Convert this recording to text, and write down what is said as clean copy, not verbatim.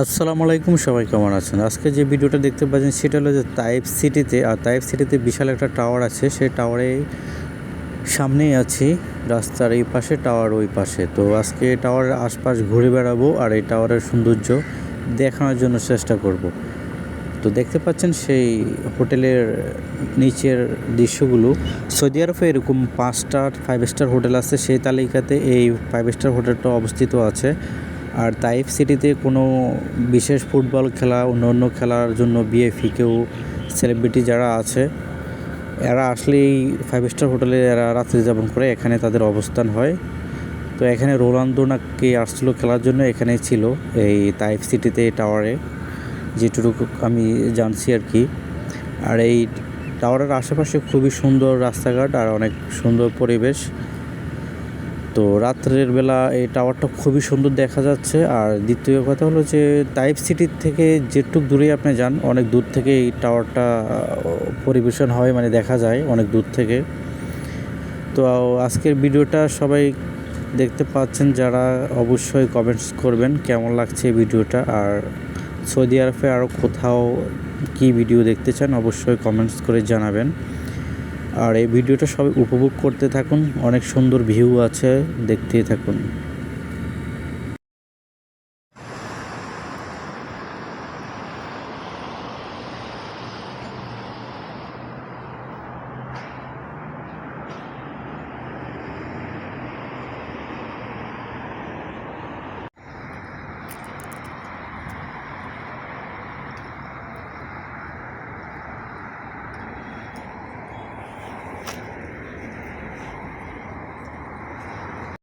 আসসালামু আলাইকুম, সবাই কেমন আছেন? আজকে যে ভিডিওটা দেখতে পাচ্ছেন সেটা হলো যে তাইফ সিটিতে, আর তাইফ সিটিতে বিশাল একটা টাওয়ার আছে। সেই টাওয়ারে সামনেই আছি, রাস্তার এই পাশে টাওয়ার ওই পাশে। তো আজকে টাওয়ারের আশপাশ ঘুরে বেড়াবো আর এই টাওয়ারের সৌন্দর্য দেখানোর জন্য চেষ্টা করব। তো দেখতে পাচ্ছেন সেই হোটেলের নিচের দৃশ্যগুলো। সৌদি আরবে এরকম 5 স্টার 5 স্টার হোটেল আছে, সেই তালিকাতে এই 5 স্টার হোটেলটা অবস্থিত আছে। আর তাইফ সিটিতে কোনো বিশেষ ফুটবল খেলা, অন্য খেলার জন্য বিএফি কেউ সেলিব্রিটি যারা আছে এরা আসলেই 5 স্টার হোটেলে এরা রাত্রি যাপন করে, এখানে তাদের অবস্থান হয়। তো এখানে রোনালদো নাকি আসছিল খেলার জন্য, এখানে ছিল এই তাইফ সিটিতে টাওয়ারে, যেটুকু আমি জানছি আর কি। আর এই টাওয়ারের আশেপাশে খুবই সুন্দর রাস্তাঘাট আর অনেক সুন্দর পরিবেশ। তো রাত্রের বেলা এই টাওয়ারটা খুবই সুন্দর দেখা যাচ্ছে। আর দ্বিতীয় কথা হলো যে তাইফ সিটির থেকে যেটুক দূরে আপনি যান, অনেক দূর থেকে এই টাওয়ারটা পরিবেশন হয়, মানে দেখা যায় অনেক দূর থেকে। তো আজকের ভিডিওটা সবাই দেখতে পাচ্ছেন যারা, অবশ্যই কমেন্টস করবেন কেমন লাগছে এই ভিডিওটা। আর সৌদি আরবে আরও কোথাও কী ভিডিও দেখতে চান অবশ্যই কমেন্টস করে জানাবেন। আর এই ভিডিওটা সবাই উপভোগ করতে থাকুন, অনেক সুন্দর ভিউ আছে, দেখতেই থাকুন।